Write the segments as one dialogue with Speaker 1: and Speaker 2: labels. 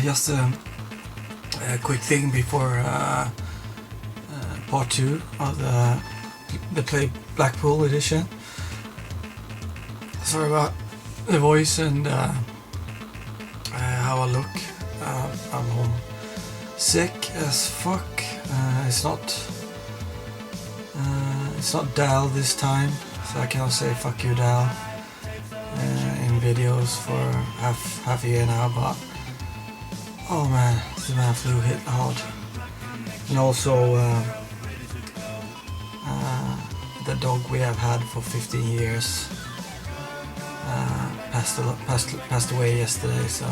Speaker 1: just a quick thing before part 2 of the play Blackpool edition. Sorry about the voice and how I look. I'm home sick as fuck. It's not Dal this time, so I cannot say fuck you Dal in videos for half a year now, but oh man, the man flu hit hard. And also the dog we have had for 15 years passed away yesterday, so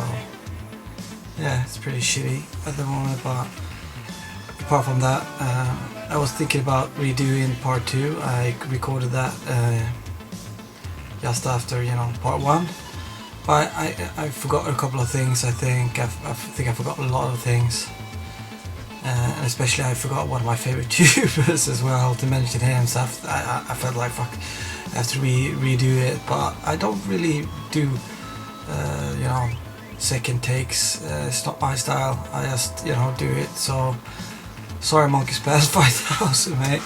Speaker 1: yeah, it's pretty shitty at the moment. But apart from that, I was thinking about redoing part 2. I recorded that just after, part 1. But I forgot a couple of things. I think I forgot a lot of things. And especially I forgot one of my favorite tubers as well, to mention him. So I felt like fuck, I have to redo it. But I don't really do second takes. It's not my style. I just do it. So sorry, Monkey Spaz 5000, mate.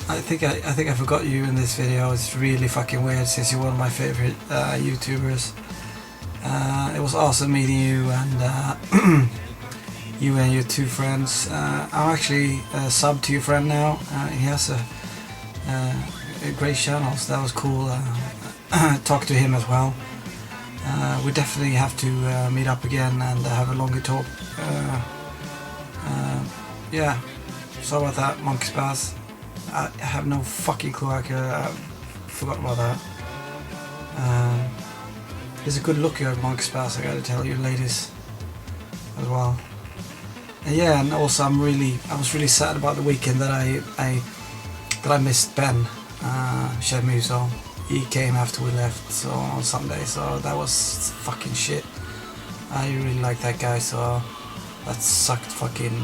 Speaker 1: I think I forgot you in this video. It's really fucking weird since you're one of my favorite YouTubers. It was awesome meeting you and you and your 2 friends. I'm actually sub to your friend now. He has a great channel, so that was cool. Talk to him as well. We definitely have to meet up again and have a longer talk. Yeah, sorry about that, Monkey Spaz. I have no fucking clue. I forgot about that. He's a good looker, Monkey Spaz, I gotta tell you ladies as well. And yeah, and also I was really sad about the weekend that I missed Ben Shemu, so he came after we left, so on Sunday, so that was fucking shit. I really like that guy, so that sucked fucking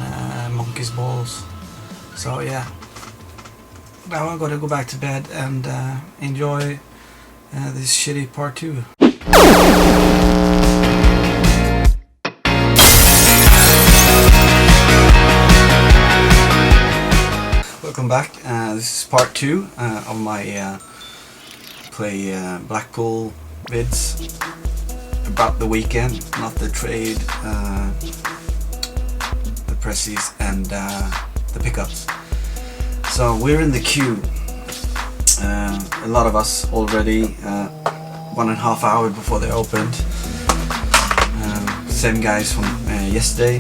Speaker 1: monkey's balls. So yeah, now I'm gonna go back to bed and enjoy this shitty part 2. Welcome back. This is part 2 of my play Blackpool vids about the weekend, not the trade, the presses and the pickups. So we're in the queue. A lot of us already. 1.5 hours before they opened. Same guys from yesterday.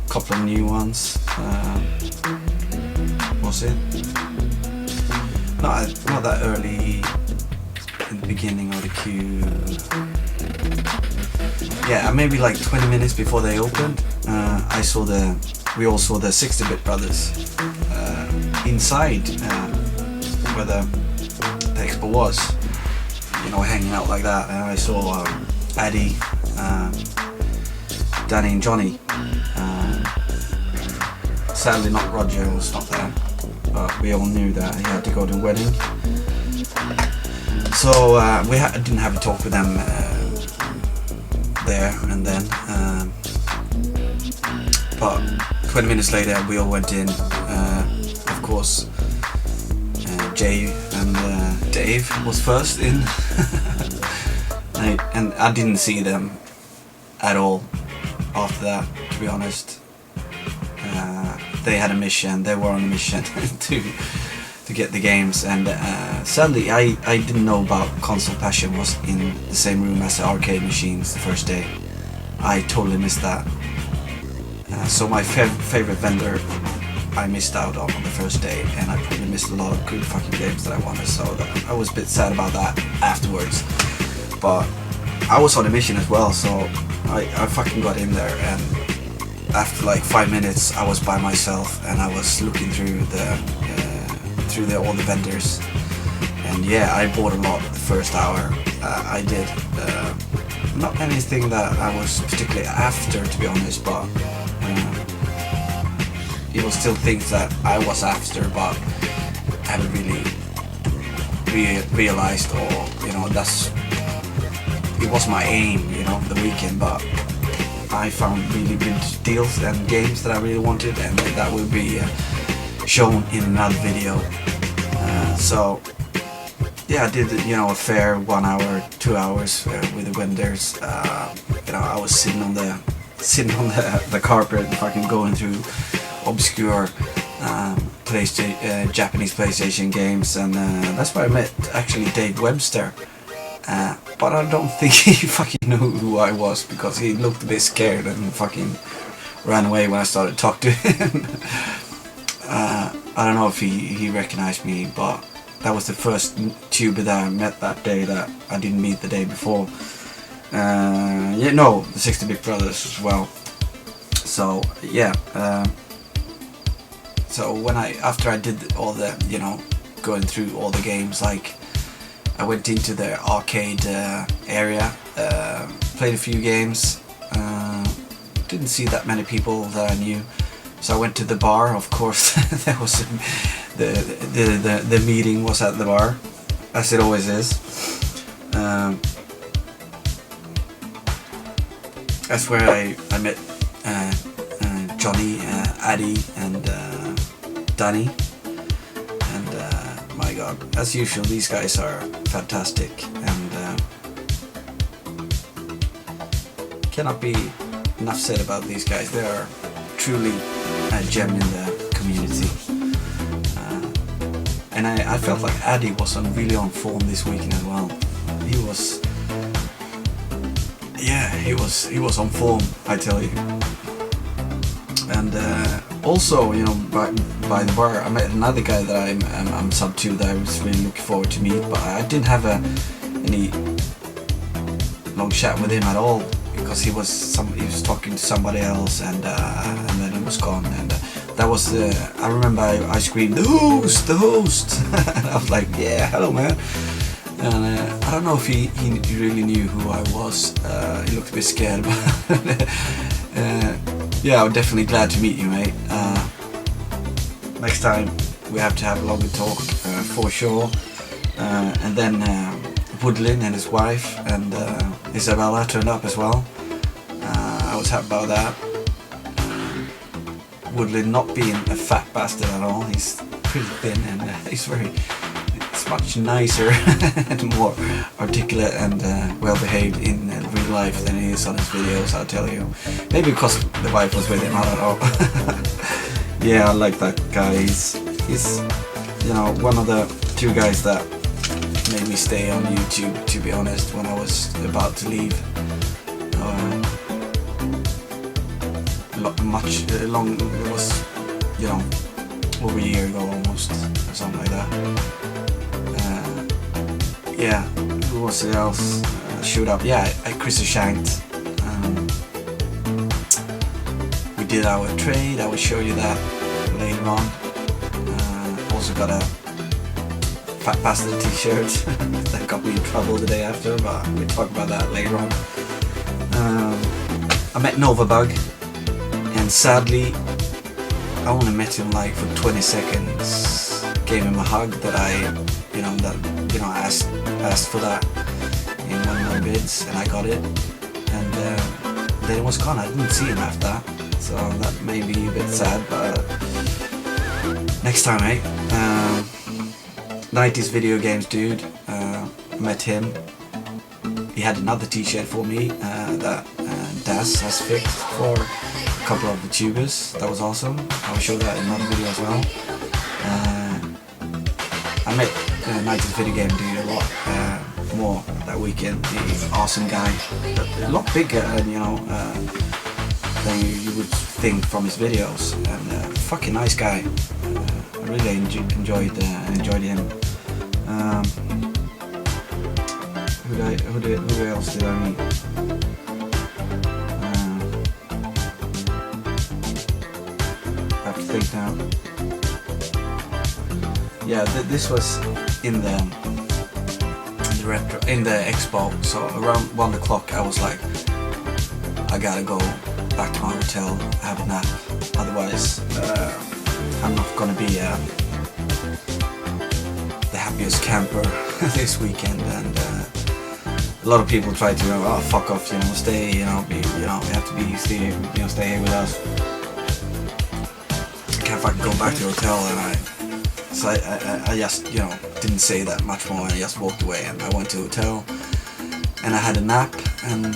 Speaker 1: Couple of new ones. Was it? Not that early in the beginning of the queue. Yeah, maybe like 20 minutes before they opened. We all saw the 60-bit brothers inside where the expo was, hanging out like that. And I saw Addy, Danny and Johnny. Sadly not Roger, was not there, but we all knew that he had to go to the wedding. So we didn't have a talk with them there and then. But 20 minutes later we all went in. Of course, Jay and Dave was first in. And I didn't see them at all after that, to be honest. They had a mission. They were on a mission to get the games, and sadly I didn't know about Console Passion was in the same room as the arcade machines the first day. I totally missed that. So my favorite vendor I missed out on the first day, and I probably missed a lot of good fucking games that I wanted, so I was a bit sad about that afterwards. But I was on a mission as well, so I fucking got in there, and after like 5 minutes I was by myself and I was looking through all the vendors, and yeah, I bought a lot the first hour. I did not anything that I was particularly after, to be honest, but it was still things that I was after, but hadn't really realized, or it was my aim, the weekend, but I found really good deals and games that I really wanted, and that will be shown in another video. So yeah, I did a fair 1 hour, 2 hours with the vendors. I was sitting on the carpet, fucking going through obscure Japanese PlayStation games, and that's where I met actually Dave Webster. But I don't think he fucking knew who I was, because he looked a bit scared and fucking ran away when I started talking to him. I don't know if he recognized me, but that was the first tuber that I met that day that I didn't meet the day before. The 60-Bit Brothers as well. So yeah. So after I did all the going through all the games, like I went into the arcade area, played a few games. Didn't see that many people that I knew. So I went to the bar. Of course, there was the meeting was at the bar, as it always is. That's where I met Johnny, Addy, and Danny. And my God, as usual, these guys are fantastic, and cannot be enough said about these guys. They are truly a gem in the community. And I felt like Addy was really on form this weekend as well. He was on form, I tell you. And also, by the bar, I met another guy that I'm sub to that I was really looking forward to meet, but I didn't have any long chat with him at all, because he was talking to somebody else, and then he was gone. And that was I remember I screamed, the host, and I was like, yeah, hello man. And I don't know if he really knew who I was. He looked a bit scared, but yeah, I'm definitely glad to meet you, mate. Next time we have to have a longer talk, for sure. And then Woodlin and his wife and Isabella turned up as well. I was happy about that. Woodlin not being a fat bastard at all. He's pretty thin, and he's much nicer and more articulate and well behaved in real life than he is on his videos, I'll tell you. Maybe because the wife was with him, I don't know. Yeah, I like that guy. He's one of the two guys that made me stay on YouTube, to be honest, when I was about to leave. It was over a year ago almost, or something like that. Yeah, who was it else? Showed up. Yeah, Chris Shanked. We did our trade. I will show you that later on. Also got a Fat Bastard t-shirt that got me in trouble the day after, but we'll talk about that later on. I met Novabug, and sadly I only met him like for 20 seconds. Gave him a hug that I asked for that in one of my bids, and I got it, and then it was gone. I didn't see him after that, so that made me a bit sad, but next time, mate. 90s video games dude, met him. He had another t-shirt for me that Das has fixed for a couple of the tubers. That was awesome. I'll show that in another video as well. I met 90s video game dude a lot more that weekend. He's an awesome guy, a lot bigger than than you would think from his videos, and fucking nice guy. I really enjoyed him. Who else did I meet? I have to think now. Yeah, this was in the expo. So around 1 o'clock, I was like, I gotta go back to my hotel, have a nap. Otherwise, I'm not gonna be the happiest camper this weekend. And a lot of people try to, oh, fuck off, stay, you have to be, stay here with us. I can't fucking go back to the hotel, so I just, didn't say that much more. I just walked away, and I went to the hotel, and I had a nap, and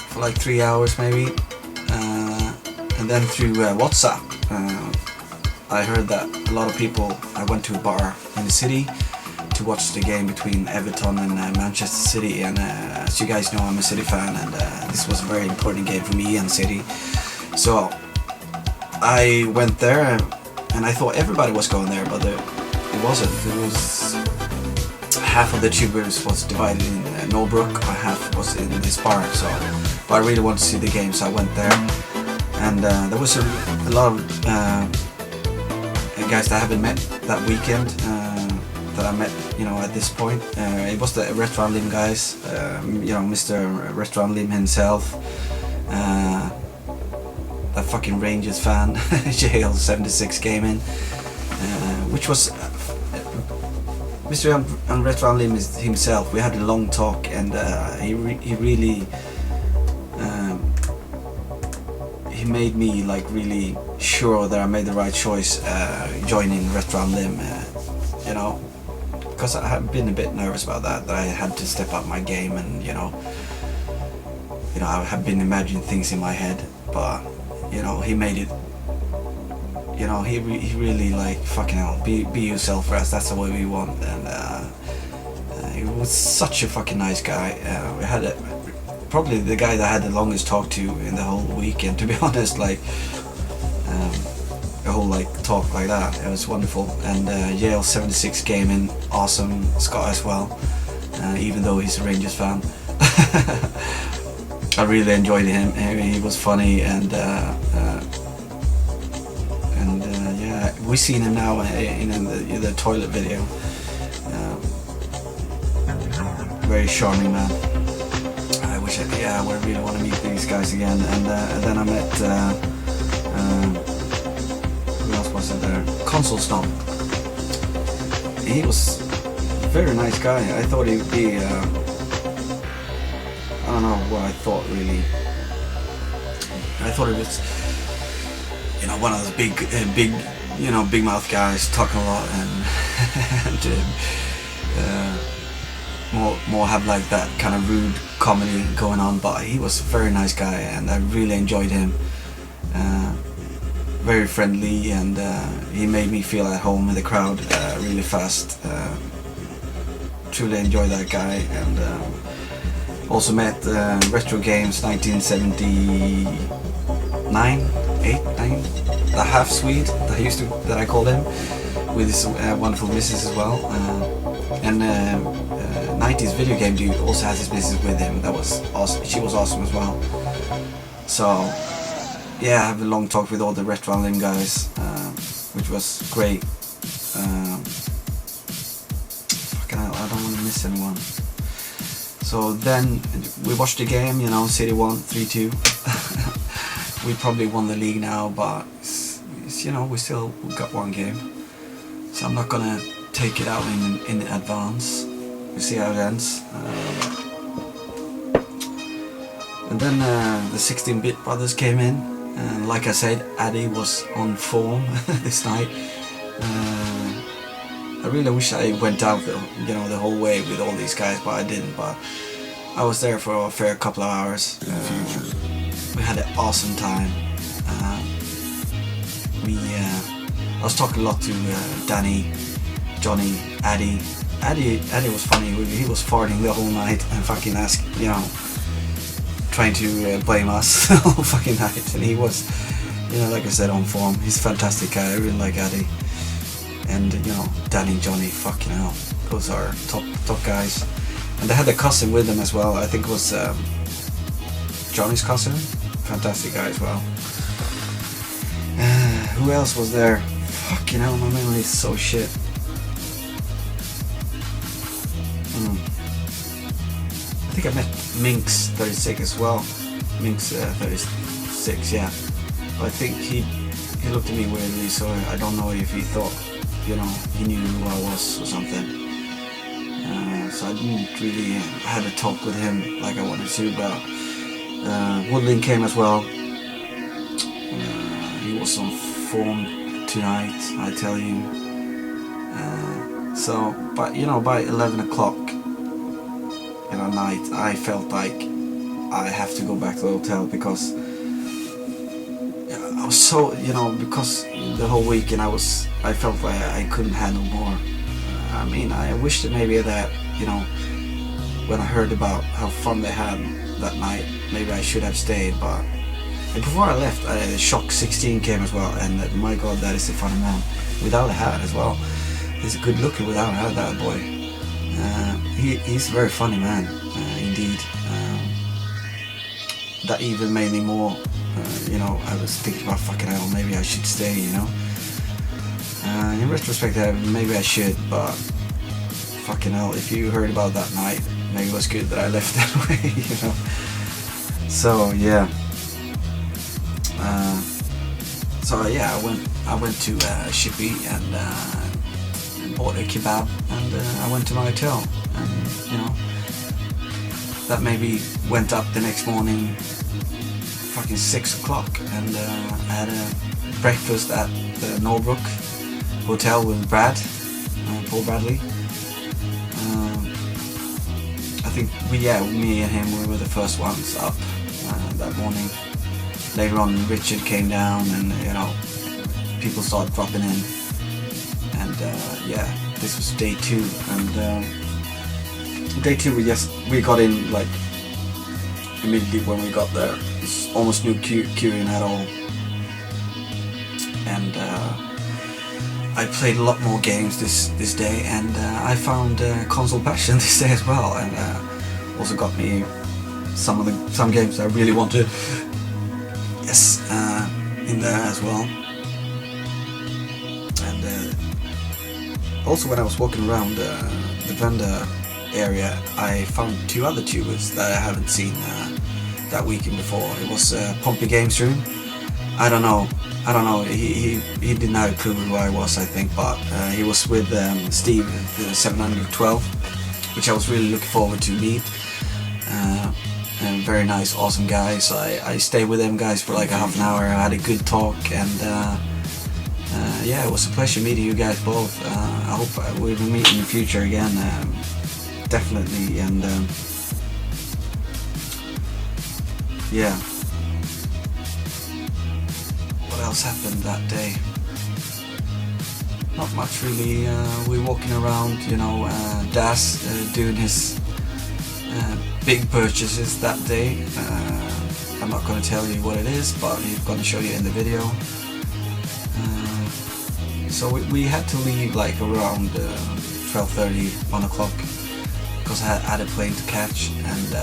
Speaker 1: for like 3 hours maybe, and then through WhatsApp, I heard that a lot of people. I went to a bar in the city to watch the game between Everton and Manchester City, and as you guys know, I'm a City fan, and this was a very important game for me and City. So I went there, and I thought everybody was going there, but it wasn't. It was half of the tubers was divided in Norbrook, half was in this bar. So, but I really wanted to see the game, so I went there, and there was a lot of guys that I haven't met that weekend. That I met, at this point. It was the Restaurant Lim guys, Mr. Restaurant Lim himself, that fucking Rangers fan, JL76 came in, which was Mr. Restaurant Lim himself. We had a long talk, and he really he made me like really sure that I made the right choice joining Restaurant Lim, because I had been a bit nervous about that I had to step up my game, and I have been imagining things in my head, but he made it. He really like, fucking hell, be yourself for us. That's the way we want, and he was such a fucking nice guy. We had probably the guy that I had the longest talk to in the whole weekend, to be honest. Like a whole talk like that. It was wonderful, and Yale 76 came in, awesome. Scott as well, even though he's a Rangers fan. I really enjoyed him. He was funny, and yeah, we seen him now in the toilet video. Very charming man. I wish I really want to meet these guys again. And then I met who else was it there? Console Stomp. He was a very nice guy. I thought he would be. I don't know what I thought really. I thought it was, one of those big mouth guys talking a lot, and more have like that kind of rude comedy going on. But he was a very nice guy, and I really enjoyed him. Very friendly, and he made me feel at home in the crowd really fast. Truly enjoyed that guy, and also met Retro Games 1979, 8, 9, the half Swede that I called him, with his wonderful missus as well, and 90s video game dude also has his missus with him. That was awesome. She was awesome as well. So yeah, I have a long talk with all the Restaurant Lim guys, which was great. Fucking hell, I don't want to miss anyone. So then we watched the game, City won 3-2. We probably won the league now, but we still got one game. So I'm not gonna take it out in advance. We'll see how it ends. And then the 16-bit brothers came in, and like I said, Addy was on form this night. I really wish I went out the whole way with all these guys, but I didn't. But I was there for a fair couple of hours. We had an awesome time. I was talking a lot to Danny, Johnny, Addy. Addy was funny. He was farting the whole night and fucking trying to blame us the whole fucking night. And he was, like I said, on form. He's a fantastic guy. I really like Addy. And Danny, Johnny, fucking hell, those are top guys. And they had a cousin with them as well. I think it was Johnny's cousin. Fantastic guy as well. Who else was there? Fucking hell, my memory is so shit. I think I met Minx 36 as well. Minx 36, yeah. But I think he looked at me weirdly, so I don't know if he thought, he knew who I was or something. so I didn't really have a talk with him like I wanted to. But Woodling came as well. He was on form tonight, I tell you. So, but by 11 o'clock night, I felt like I have to go back to the hotel, because I was so, because the whole weekend I felt like I couldn't handle more. I mean, I wished that maybe that, when I heard about how fun they had that night, maybe I should have stayed. But before I left, Shock 16 came as well, and my god, that is a funny man. Without a hat as well. He's a good looker without a hat, that boy. He's a very funny man, indeed. That even made me more, I was thinking about fucking hell, maybe I should stay, in retrospect, maybe I should, but fucking hell, if you heard about that night, maybe it was good that I left that way, So yeah. I went to Shippy and bought a kebab, and I went to my hotel, and that maybe went up the next morning fucking 6 o'clock, and I had a breakfast at the Norbrook Hotel with Paul Bradley. I think me and him, we were the first ones up that morning. Later on, Richard came down, and people started dropping in, and this was day 2, and day 2 we got in like immediately when we got there. It's almost no queuing at all, and I played a lot more games this day, and I found console passion this day as well, and also got me some games I really want to in there as well. And also when I was walking around the vendor area, I found 2 other tubers that I haven't seen that weekend before. It was Pompey Games Room. I don't know. He didn't have a clue who I was, I think, but he was with Steve, the 712, which I was really looking forward to meet. And very nice, awesome guys. So I stayed with them guys for like a half an hour. I had a good talk, and it was a pleasure meeting you guys both. I hope we will meet in the future again, definitely. And what else happened that day? Not much really. We're walking around, Das doing his big purchases that day. I'm not going to tell you what it is, but he's going to show you in the video. So we had to leave like around 12:30, 1 o'clock, because I had a plane to catch, and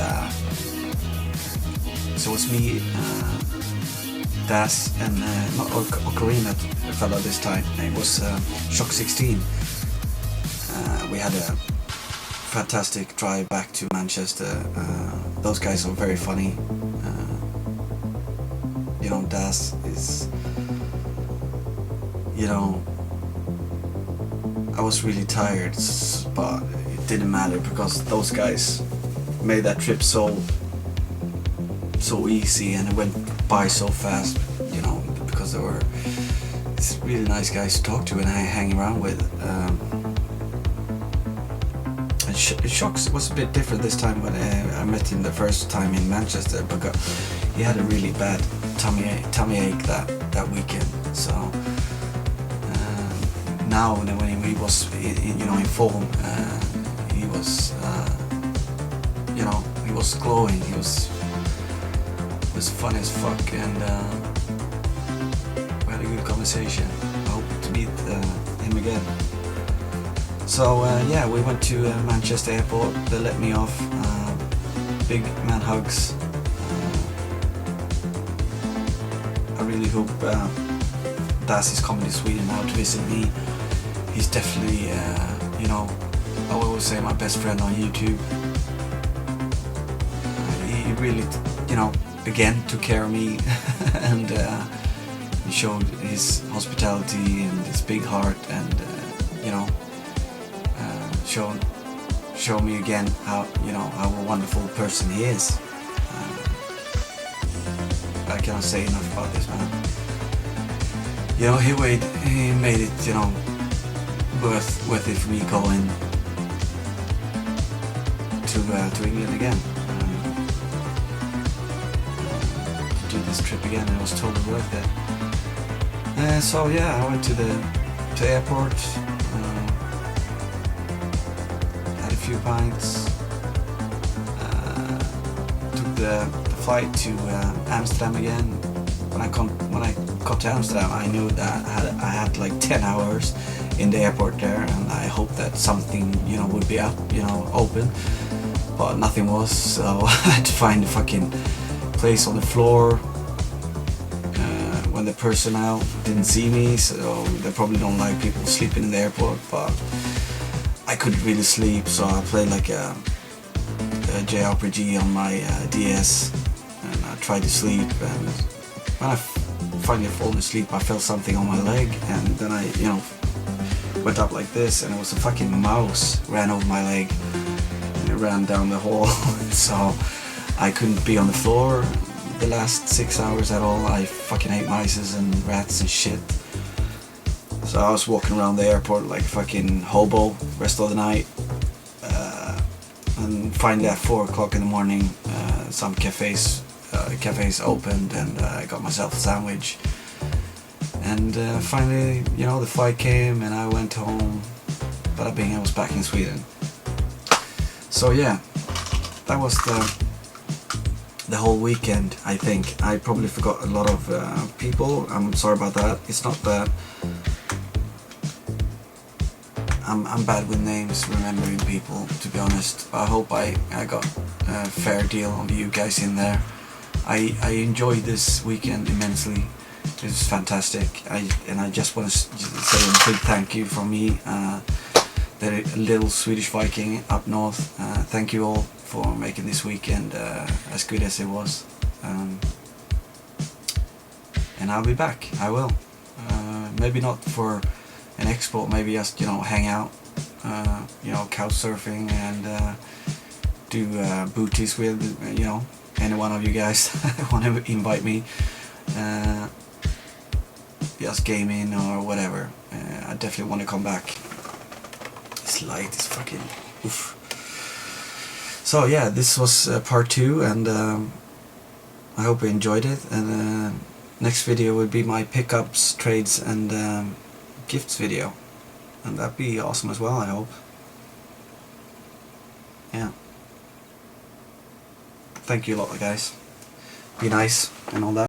Speaker 1: so it was me, Das, and not Ocarina fellow this time. It was Shock 16. We had a fantastic drive back to Manchester. Those guys are very funny. Das is, I was really tired, but it didn't matter, because those guys made that trip so easy, and it went by so fast, because they were really nice guys to talk to and hang around with. Shocks was a bit different this time when I met him the first time in Manchester, because he had a really bad tummy ache that weekend. So now when he was in form, he was he was glowing. He was funny as fuck, and we had a good conversation. I hope to meet him again. So we went to Manchester Airport. They let me off. Big man hugs. I really hope Das is coming to Sweden now to visit me. He's definitely, I will always say my best friend on YouTube. He really, again took care of me, and he showed his hospitality and his big heart, and show me again how, you know, how a wonderful person he is. I cannot say enough about this man. You know, he made it, you know, worth it for me going to England again. To do this trip again. It was totally worth it. So yeah, I went to the airport, had a few pints, took the flight to Amsterdam again. When I got to Amsterdam, I knew that I had like 10 hours in the airport there, and I hoped that something, you know, would be up, you know, open, but nothing was. So I had to find a fucking place on the floor. When the personnel didn't see me, so they probably don't like people sleeping in the airport, but I couldn't really sleep, so I played like a JRPG on my DS, and I tried to sleep, and when I finally fallen asleep, I felt something on my leg, and then I, you know, went up like this, and it was a fucking mouse ran over my leg, and it ran down the hall, so I couldn't be on the floor the last 6 hours at all. I fucking hate mice and rats and shit. So I was walking around the airport like a fucking hobo rest of the night, and finally at 4 o'clock in the morning, some cafes opened, and I got myself a sandwich, and finally, you know, the flight came and I went home. Bada bing, I was back in Sweden. So yeah, that was the whole weekend. I think I probably forgot a lot of people. I'm sorry about that. It's not that I'm bad with names, remembering people, to be honest. I hope I got a fair deal of you guys in there. I enjoyed this weekend immensely. It was fantastic. And I just want to say a big thank you from me, the little Swedish Viking up north. Thank you all for making this weekend as good as it was. And I'll be back. I will. Maybe not for an expo, maybe just, you know, hang out, you know, couch surfing, and do booties with, you know, any one of you guys want to invite me. Just gaming or whatever. I definitely want to come back. This light is fucking oof. So yeah, this was part 2, and I hope you enjoyed it. And next video will be my pickups, trades, and gifts video, and that'd be awesome as well, I hope. Yeah. Thank you a lot, guys. Be nice and all that.